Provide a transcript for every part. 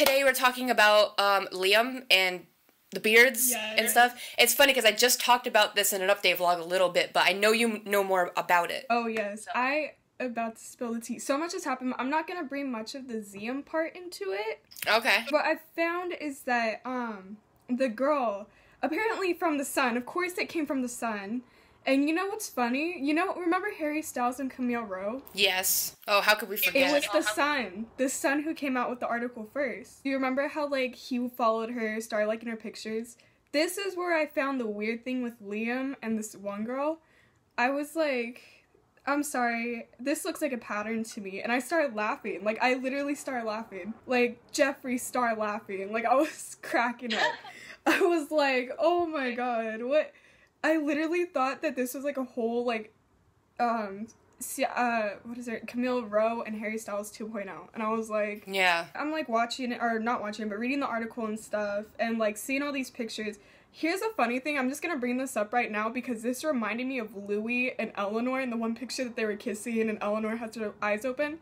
today we're talking about Liam and the beards and stuff. It's funny because I just talked about this in an update vlog a little bit, but I know you know more about it. Oh yes, I about to spill the tea. So much has happened. I'm not gonna bring much of the ZIAM part into it. Okay. What I found is that the girl, apparently from the sun, of course it came from the sun. And you know what's funny? You know, remember Harry Styles and Camille Rowe? Yes. Oh, how could we forget? It was the sun who came out with the article first. Do you remember how, like, he followed her, started liking her pictures? This is where I found the weird thing with Liam and this one girl. I was like, I'm sorry, this looks like a pattern to me. And I started laughing. Like, I literally started laughing. Like, Jeffrey started laughing. Like, I was cracking up. I was like, oh my god, what? I literally thought that this was like a whole like, what is it? Camille Rowe and Harry Styles 2.0. And I was like, yeah. I'm like watching it, or not watching it, but reading the article and stuff and like seeing all these pictures. Here's a funny thing, I'm just gonna bring this up right now because this reminded me of Louis and Eleanor in the one picture that they were kissing and Eleanor has her eyes open.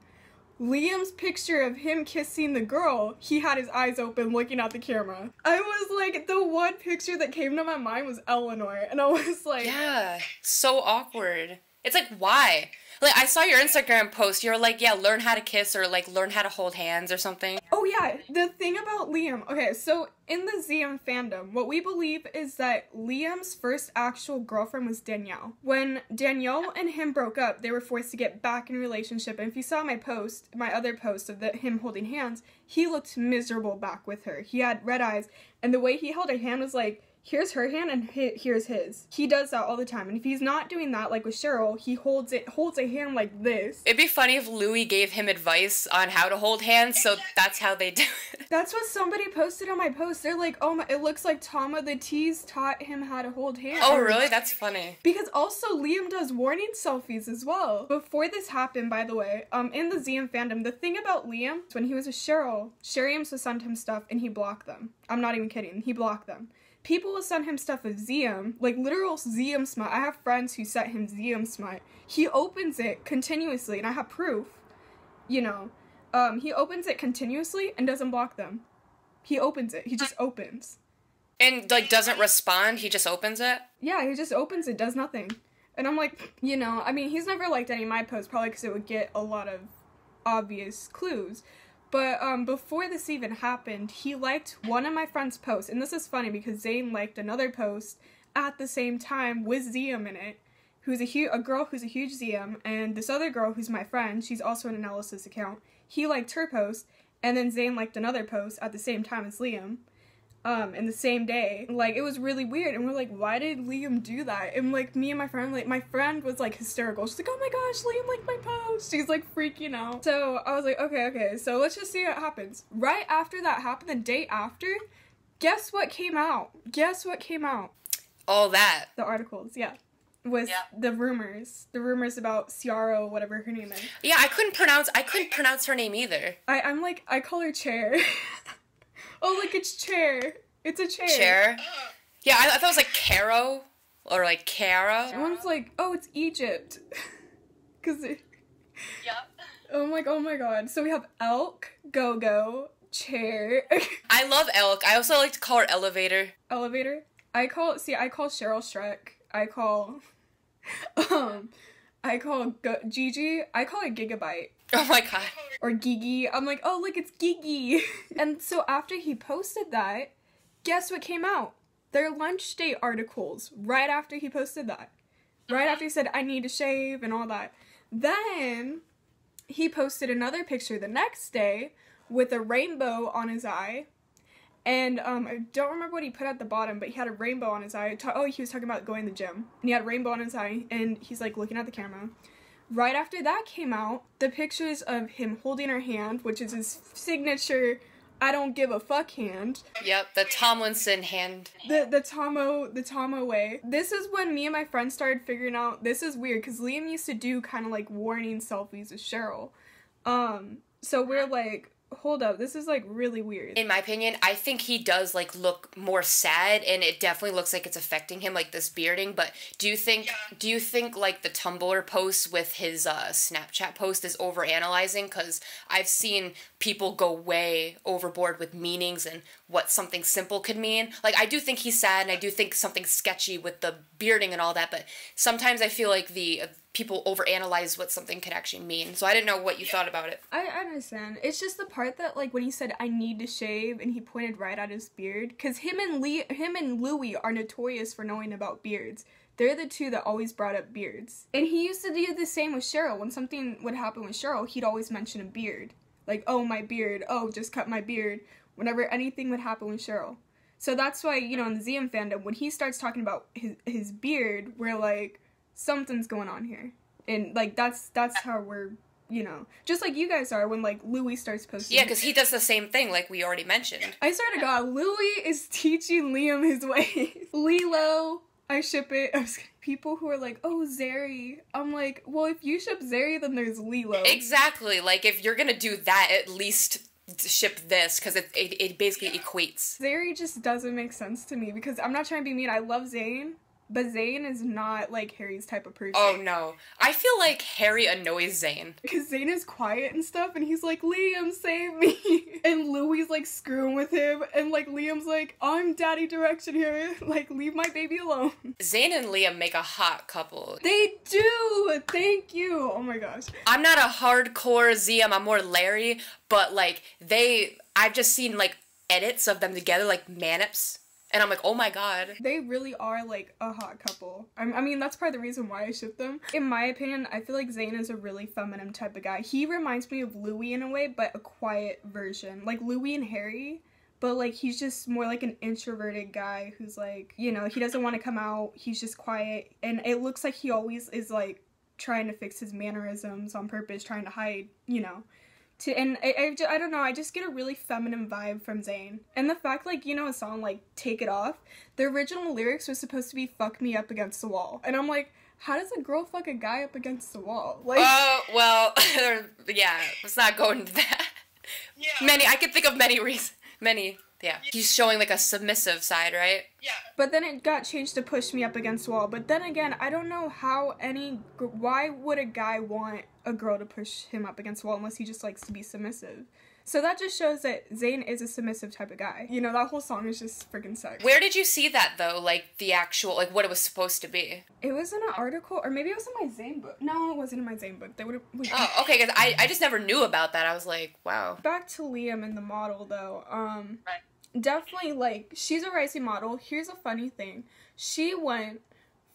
Liam's picture of him kissing the girl, he had his eyes open looking at the camera. I was like, the one picture that came to my mind was Eleanor, and I was like... Yeah, so awkward. It's like, why? Like, I saw your Instagram post, you were like, yeah, learn how to kiss or, like, learn how to hold hands or something. Oh, yeah, the thing about Liam, okay, so in the ZIAM fandom, what we believe is that Liam's first actual girlfriend was Danielle. When Danielle and him broke up, they were forced to get back in a relationship, and if you saw my post, my other post of him holding hands, he looked miserable back with her. He had red eyes, and the way he held her hand was like, here's her hand and here's his. He does that all the time. And if he's not doing that, like with Cheryl, he holds a hand like this. It'd be funny if Louis gave him advice on how to hold hands, so that's how they do it. That's what somebody posted on my post. They're like, oh my, it looks like Tama the Tease taught him how to hold hands. Oh, really? That's funny. Because also Liam does warning selfies as well. Before this happened, by the way, in the ZIAM fandom, the thing about Liam, when he was with Cheryl used to send him stuff and he blocked them. I'm not even kidding. He blocked them. People will send him stuff of ZIAM, like literal ZIAM smut. I have friends who sent him ZIAM smut. He opens it continuously, and I have proof, you know. He opens it continuously and doesn't block them. He opens it. He just opens. And, like, doesn't respond? He just opens it? Yeah, he just opens it, does nothing. And I'm like, you know, I mean, he's never liked any of my posts, probably because it would get a lot of obvious clues. But before this even happened, he liked one of my friend's posts. And this is funny because Zayn liked another post at the same time with ZIAM in it, who's a girl who's a huge ZIAM, and this other girl who's my friend, she's also an analysis account. He liked her post, and then Zayn liked another post at the same time as Liam. In the same day. Like, it was really weird, and we're like, why did Liam do that? And, like, me and my friend, like, my friend was, like, hysterical. She's like, oh my gosh, Liam liked my post! She's, like, freaking out. So, I was like, okay, so let's just see what happens. Right after that happened, the day after, guess what came out? Guess what came out? All that. The articles, yeah. The rumors about Ciara, whatever her name is. Yeah, I couldn't pronounce her name either. I call her Chair. Oh, look, it's Chair. It's a chair. Chair? Yeah, I thought it was like Caro, or like Cara. Everyone's like, oh, it's Egypt. Yep. I'm like, oh my god. So we have Elk, Go-Go, Chair. I love Elk. I also like to call her Elevator. Elevator? I call Cheryl Shrek. I call Gigi, I call it Gigabyte. Oh my god. Or Gigi. I'm like, oh, look, it's Gigi. And so after he posted that, guess what came out? Their lunch date articles, right after he posted that. Right after he said, I need to shave and all that. Then he posted another picture the next day with a rainbow on his eye. And I don't remember what he put at the bottom, but he had a rainbow on his eye. He was talking about going to the gym. And he had a rainbow on his eye, and he's, like, looking at the camera. Right after that came out, the pictures of him holding her hand, which is his signature I don't give a fuck hand. Yep, the Tomlinson hand. The Tomo way. This is when me and my friends started figuring out, this is weird, because Liam used to do kind of like warning selfies with Cheryl. So we're like, hold up, this is, like, really weird. In my opinion, I think he does, like, look more sad, and it definitely looks like it's affecting him, like, this bearding, but do you think, like, the Tumblr post with his, Snapchat post is overanalyzing? Because I've seen people go way overboard with meanings and what something simple could mean. Like, I do think he's sad, and I do think something's sketchy with the bearding and all that, but sometimes I feel like the people overanalyze what something could actually mean. So I didn't know what you thought about it. I understand. It's just the part that, like, when he said, I need to shave, and he pointed right at his beard, because him and Louis are notorious for knowing about beards. They're the two that always brought up beards. And he used to do the same with Cheryl. When something would happen with Cheryl, he'd always mention a beard. Like, oh, my beard. Oh, just cut my beard. Whenever anything would happen with Cheryl. So that's why, you know, in the ZIAM fandom, when he starts talking about his beard, we're like, something's going on here. And, like, that's how we're, you know, just like you guys are when, like, Louis starts posting. Yeah, because he does the same thing, like we already mentioned. I swear to God, Louis is teaching Liam his ways. Lilo, I ship it. People who are like, oh, Zary. I'm like, well, if you ship Zary, then there's Lilo. Exactly. Like, if you're gonna do that, at least ship this, because it basically equates. Zary just doesn't make sense to me, because I'm not trying to be mean. I love Zayn. But Zayn is not, like, Harry's type of person. Oh, no. I feel like Harry annoys Zayn. Because Zayn is quiet and stuff, and he's like, Liam, save me! And Louis, like, screwing with him, and, like, Liam's like, I'm daddy direction here. Like, leave my baby alone. Zayn and Liam make a hot couple. They do! Thank you! Oh my gosh. I'm not a hardcore ZIAM, I'm more Larry, but, like, I've just seen, like, edits of them together, like, manips. And I'm like, oh my god. They really are, like, a hot couple. I mean, that's part of the reason why I ship them. In my opinion, I feel like Zayn is a really feminine type of guy. He reminds me of Louis in a way, but a quiet version. Like, Louis and Harry, but, like, he's just more like an introverted guy who's, like, you know, he doesn't want to come out. He's just quiet. And it looks like he always is, like, trying to fix his mannerisms on purpose, trying to hide, you know. And I don't know, I just get a really feminine vibe from Zayn. And the fact, like, you know, a song like Take It Off, the original lyrics was supposed to be fuck me up against the wall. And I'm like, how does a girl fuck a guy up against the wall? Like, well, yeah, let's not go into that. Yeah. I could think of many reasons. Yeah. He's showing, like, a submissive side, right? Yeah. But then it got changed to push me up against the wall. But then again, I don't know why would a guy want a girl to push him up against the wall unless he just likes to be submissive? So that just shows that Zayn is a submissive type of guy. You know, that whole song is just freaking sick. Where did you see that, though? Like, the actual, like, what it was supposed to be? It was in an article, or maybe it was in my Zayn book. No, it wasn't in my Zayn book. They would have... Oh, okay, because I just never knew about that. I was like, wow. Back to Liam and the model, though. Definitely, like, she's a rising model. Here's a funny thing. She had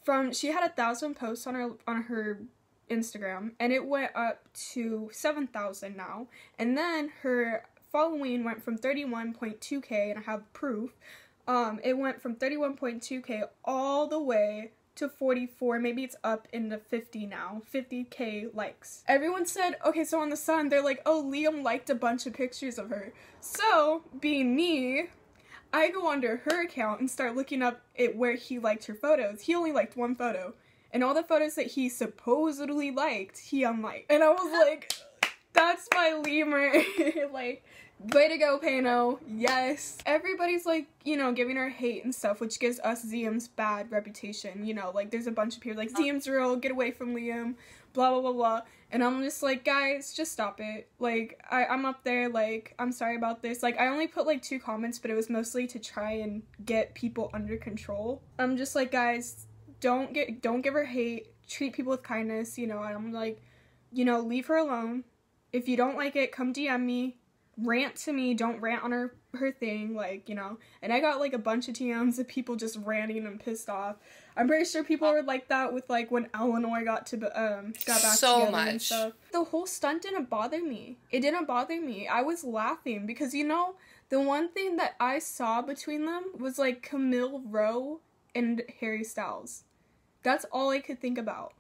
1,000 posts on her Instagram, and it went up to 7,000 now. And then her following went from 31.2k, and I have proof. It went from 31.2k all the way to 44, maybe it's up into 50 now, 50k likes. Everyone said, okay, so on the Sun, they're like, oh, Liam liked a bunch of pictures of her. So, being me, I go onto her account and start looking up where he liked her photos. He only liked one photo. And all the photos that he supposedly liked, he unliked. And I was like, that's my lemur. Like, way to go, Pano. Yes. Everybody's, like, you know, giving her hate and stuff, which gives us ZIAM's bad reputation. You know, like, there's a bunch of people like, ZIAM's real, get away from Liam, blah, blah, blah, blah. And I'm just like, guys, just stop it. Like, I'm up there, like, I'm sorry about this. Like, I only put, like, 2 comments, but it was mostly to try and get people under control. I'm just like, guys, don't give her hate. Treat people with kindness, you know. I'm like, you know, leave her alone. If you don't like it, come DM me. Rant to me. Don't rant on her thing, like, you know. And I got, like, a bunch of TMs of people just ranting and pissed off. I'm pretty sure people were like that with, like, when Eleanor got back so together much. And stuff. The whole stunt didn't bother me. It didn't bother me. I was laughing because, you know, the one thing that I saw between them was, like, Camille Rowe and Harry Styles. That's all I could think about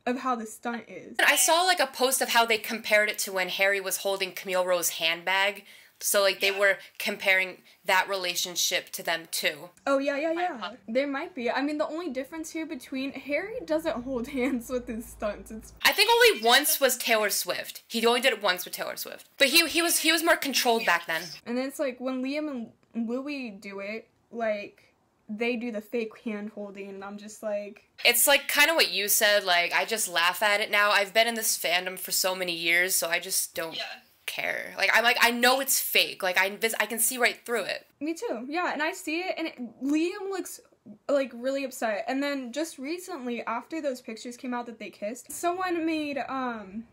of how the stunt is. I saw, like, a post of how they compared it to when Harry was holding Camille Rowe's handbag So, like, they were comparing that relationship to them, too. Oh, yeah. There might be. I mean, the only difference here between Harry doesn't hold hands with his stunts. I think only once was Taylor Swift. He only did it once with Taylor Swift. But he was more controlled back then. And then it's like, when Liam and Louis do it, like, they do the fake hand holding, and I'm just like... It's like kind of what you said, like, I just laugh at it now. I've been in this fandom for so many years, so I just don't... care. Like, I know it's fake. Like, I can see right through it. Me too. Yeah, and I see it, and Liam looks, like, really upset. And then just recently, after those pictures came out that they kissed, someone made, an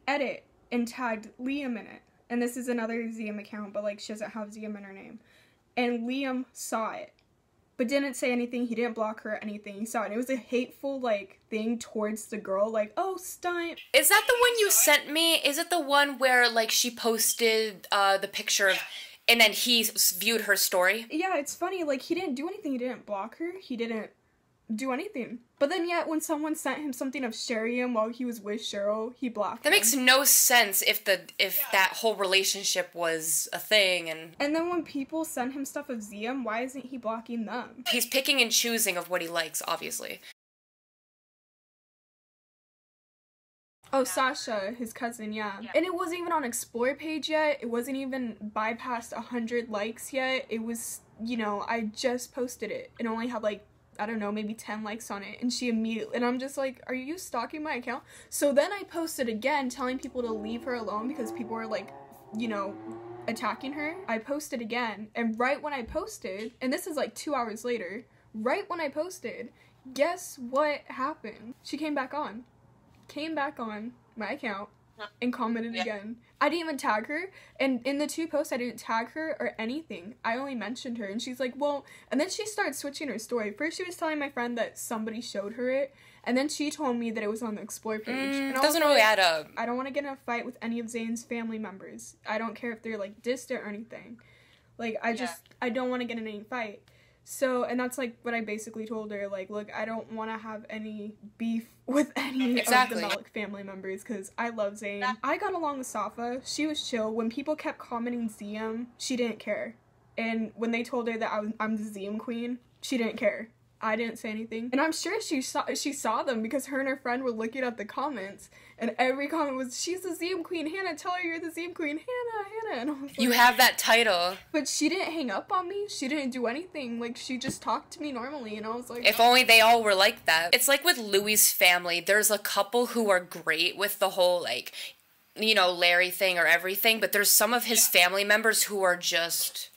edit and tagged Liam in it. And this is another ZIAM account, but, like, she doesn't have ZIAM in her name. And Liam saw it, but didn't say anything. He didn't block her or anything. He saw it. It was a hateful, like, thing towards the girl. Like, oh, stunt. Is that the one you sent me? Is it the one where, like, she posted the picture of... And then he viewed her story? Yeah, it's funny. Like, he didn't do anything. He didn't block her. He didn't do anything. But then yet, when someone sent him something of Shariam while he was with Cheryl, he blocked That him. makes no sense if that whole relationship was a thing. And then when people send him stuff of ZIAM, why isn't he blocking them? He's picking and choosing of what he likes, obviously. Oh, Sasha, his cousin, yeah. And it wasn't even on Explore page yet. It wasn't even bypassed 100 likes yet. It was, you know, I just posted it. It only had, like, I don't know, maybe 10 likes on it, and she immediately, and I'm just like, are you stalking my account? So then I posted again telling people to leave her alone because people were like, you know, attacking her. I posted again, and right when I posted, and this is like 2 hours later, right when I posted, guess what happened? She came back on my account and commented again. I didn't even tag her, and in the 2 posts I didn't tag her or anything. I only mentioned her, and she's like, well, and then she started switching her story. First she was telling my friend that somebody showed her it, and then she told me that it was on the Explore page. And I doesn't really add up. I don't want to get in a fight with any of Zayn's family members. I don't care if they're, like, distant or anything. Like, I don't want to get in any fight. So, and that's, like, what I basically told her, like, look, I don't want to have any beef with any of the Malik family members, because I love Zayn. I got along with Safa. She was chill. When people kept commenting ZIAM, she didn't care. And when they told her that I'm the ZIAM queen, she didn't care. I didn't say anything. And I'm sure she saw them, because her and her friend were looking at the comments, and every comment was, she's the ZIAM queen, Hannah, tell her you're the ZIAM queen, Hannah. And I was like, you have that title. But she didn't hang up on me. She didn't do anything. Like, she just talked to me normally, and I was like... If only they all were like that. It's like with Louis' family. There's a couple who are great with the whole, like, you know, Larry thing or everything, but there's some of his family members who are just...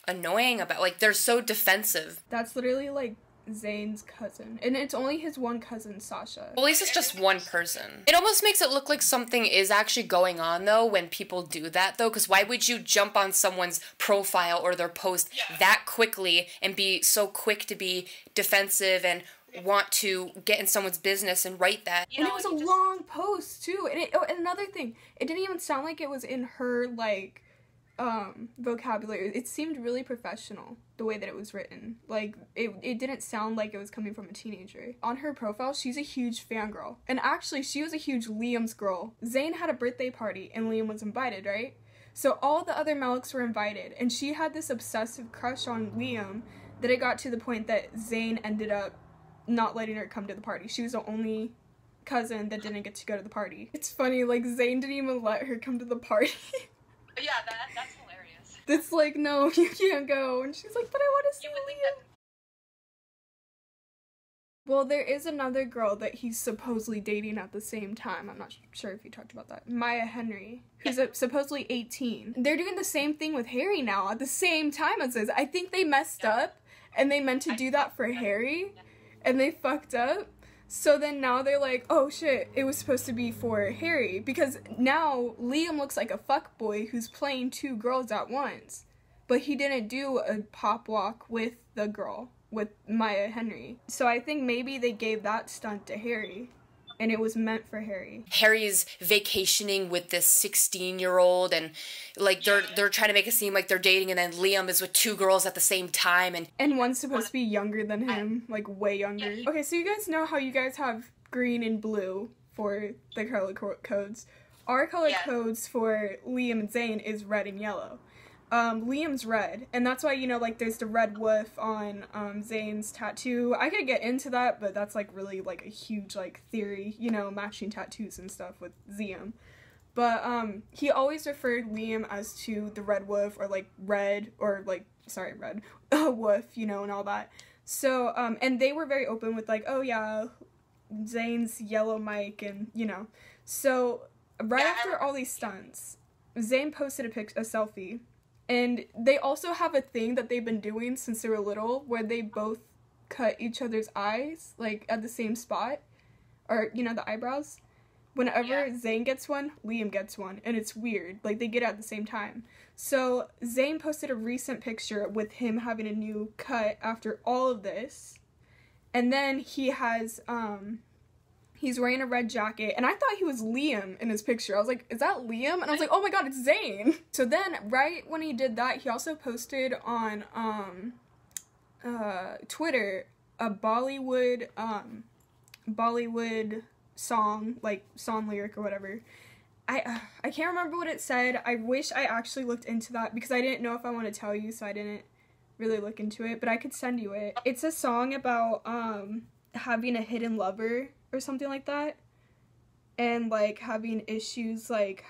annoying about, like, they're so defensive. That's literally, like, Zayn's cousin. And it's only his one cousin, Sasha. Well, at least it's just one person. It almost makes it look like something is actually going on, though, when people do that, though, because why would you jump on someone's profile or their post that quickly and be so quick to be defensive and want to get in someone's business and write that? And it was a long post, too. And another thing, it didn't even sound like it was in her, like, vocabulary. It seemed really professional, the way that it was written. Like, it didn't sound like it was coming from a teenager. On her profile, she's a huge fangirl. And actually, she was a huge Liam's girl. Zayn had a birthday party, and Liam was invited, right? So all the other Maliks were invited, and she had this obsessive crush on Liam that it got to the point that Zayn ended up not letting her come to the party. She was the only cousin that didn't get to go to the party. It's funny, like, Zayn didn't even let her come to the party. Yeah, that's hilarious. It's like, no, you can't go. And she's like, but I want to see Liam. Well, there is another girl that he's supposedly dating at the same time. I'm not sure if you talked about that. Maya Henry, who's supposedly 18. They're doing the same thing with Harry now at the same time as this. I think they messed up, and they meant to do that for Harry, and they fucked up. So then now they're like, oh shit, it was supposed to be for Harry. Because now Liam looks like a fuckboy who's playing 2 girls at once. But he didn't do a pop walk with the girl, with Maya Henry. So I think maybe they gave that stunt to Harry. And it was meant for Harry. Harry's vacationing with this 16-year-old, and, like, they're trying to make it seem like they're dating, and then Liam is with 2 girls at the same time, and one's supposed to be younger than him, like, way younger. Okay, so you guys know how you guys have green and blue for the color codes. our color Yeah. codes for Liam and Zayn is red and yellow. Liam's red, and that's why, you know, like, there's the red wolf on, Zayn's tattoo. I could get into that, but that's, like, really, like, a huge, like, theory, you know, matching tattoos and stuff with ZIAM. But, he always referred Liam as to the red wolf, or, like, red, or, like, sorry, red, wolf, you know, and all that. So, and they were very open with, like, oh, yeah, Zayn's yellow mic, and, you know. So, right after all these stunts, Zayn posted a selfie. And they also have a thing that they've been doing since they were little, where they both cut each other's eyes, like, at the same spot. Or, you know, the eyebrows. Whenever Zayn gets one, Liam gets one. And it's weird. Like, they get it at the same time. So, Zayn posted a recent picture with him having a new cut after all of this. And then he has, he's wearing a red jacket, and I thought he was Liam in his picture. I was like, is that Liam? And I was like, oh my god, it's Zayn. So then, right when he did that, he also posted on, Twitter, a Bollywood song, like, song lyric or whatever. I can't remember what it said. I wish I actually looked into that, because I didn't know if I want to tell you, so I didn't really look into it, but I could send you it. It's a song about, having a hidden lover, or something like that, and, like, having issues, like,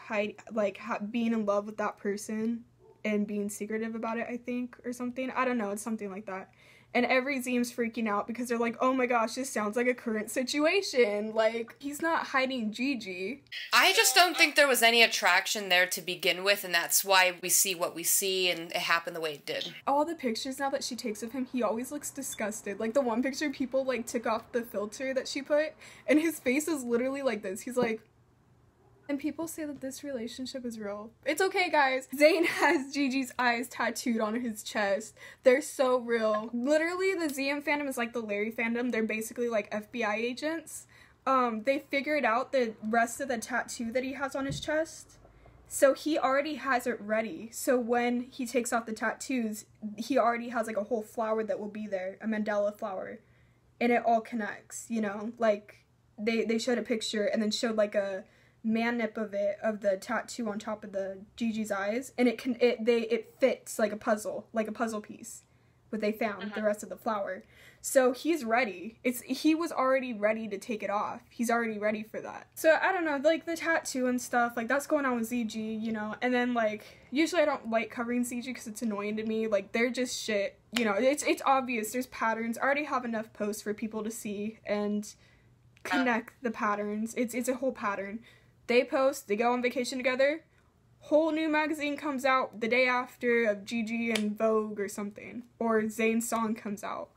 being in love with that person, and being secretive about it, I think, or something. I don't know, it's something like that. And every ZIAM's freaking out, because they're like, oh my gosh, this sounds like a current situation. Like, he's not hiding Gigi. I just don't think there was any attraction there to begin with, and that's why we see what we see, and it happened the way it did. All the pictures now that she takes of him, he always looks disgusted. Like, the one picture, people, like, took off the filter that she put, and his face is literally like this. He's like... And people say that this relationship is real. It's okay, guys. Zayn has Gigi's eyes tattooed on his chest. They're so real. Literally, the ZIAM fandom is like the Larry fandom. They're basically like FBI agents. They figured out the rest of the tattoo that he has on his chest. So he already has it ready. So when he takes off the tattoos, he already has like a whole flower that will be there. A Mandela flower. And it all connects, you know? Like, they showed a picture and then showed like a man-nip of it, of the tattoo on top of the Gigi's eyes, and it fits like a puzzle piece, but they found the rest of the flower. So he's ready. He was already ready to take it off. He's already ready for that. So I don't know, like the tattoo and stuff, like that's going on with ZG, you know, and then like, usually I don't like covering ZG because it's annoying to me, like they're just shit, you know, it's obvious, there's patterns. I already have enough posts for people to see and connect the patterns. It's a whole pattern. They post, they go on vacation together, whole new magazine comes out the day after of Gigi and Vogue or something, or Zayn's song comes out.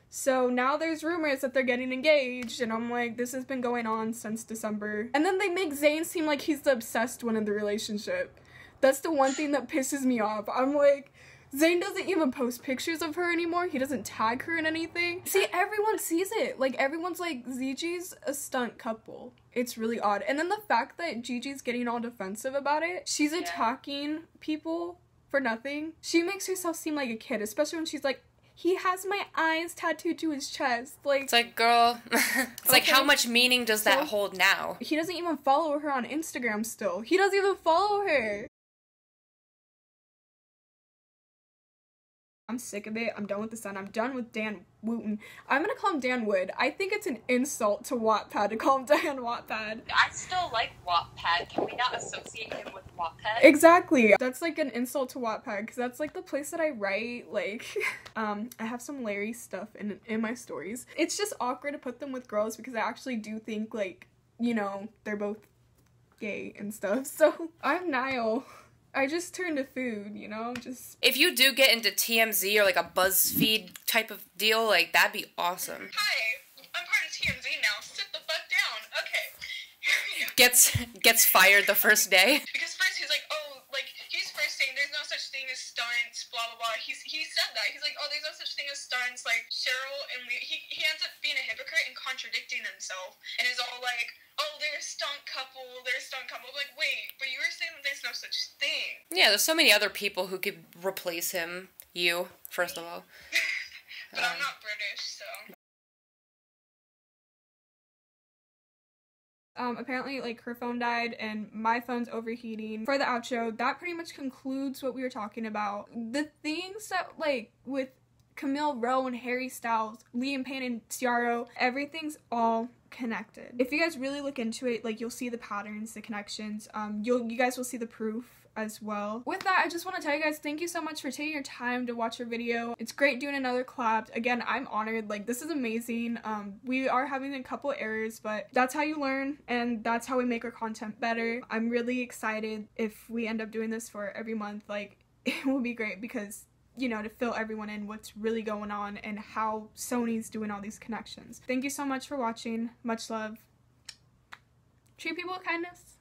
So now there's rumors that they're getting engaged, and I'm like, this has been going on since December. And then they make Zayn seem like he's the obsessed one in the relationship. That's the one thing that pisses me off. I'm like, Zayn doesn't even post pictures of her anymore. He doesn't tag her in anything. See, everyone sees it. Like, everyone's like, Gigi's a stunt couple. It's really odd. And then the fact that Gigi's getting all defensive about it, she's attacking people for nothing. She makes herself seem like a kid, especially when she's like, he has my eyes tattooed to his chest. Like, it's like, girl, it's like, how much meaning does that hold now? He doesn't even follow her on Instagram still. He doesn't even follow her. I'm sick of it. I'm done with the sun. I'm done with Dan Wooton. I'm gonna call him Dan Wood. I think it's an insult to Wattpad to call him Dan Wattpad. I still like Wattpad. Can we not associate him with Wattpad? Exactly. That's like an insult to Wattpad because that's like the place that I write. Like, I have some Larry stuff in my stories. It's just awkward to put them with girls because I actually do think like, you know, they're both gay and stuff. So I'm Niall. I just turned to food, you know, just... If you do get into TMZ or, like, a BuzzFeed type of deal, like, that'd be awesome. Hi, I'm part of TMZ now. Sit the fuck down. Okay. Gets fired the first day. Because first he's like, oh, like, he's first saying there's no such thing as stunts, blah, blah, blah. He said that. He's like, oh, there's no such thing as stunts. Like, Cheryl and Lee, he ends up being a hypocrite and contradicting himself. And is all like, oh, they're a stunt couple, they're a stunt couple. I'm like, wait, but you were saying that there's no such thing. Yeah, there's so many other people who could replace him. You, first of all. But I'm not British, so... apparently like her phone died and my phone's overheating. For the outro, that pretty much concludes what we were talking about. The things that like with Camille Rowe and Harry Styles, Liam Payne and Ciaro, everything's all connected. If you guys really look into it, like you'll see the patterns, the connections. You guys will see the proof as well. With that, I just want to tell you guys thank you so much for taking your time to watch our video. It's great doing another collab. Again, I'm honored. Like, this is amazing. We are having a couple errors, but that's how you learn and that's how we make our content better. I'm really excited if we end up doing this for every month. Like, it will be great because, you know, to fill everyone in what's really going on and how Sony's doing all these connections. Thank you so much for watching. Much love. Treat people with kindness.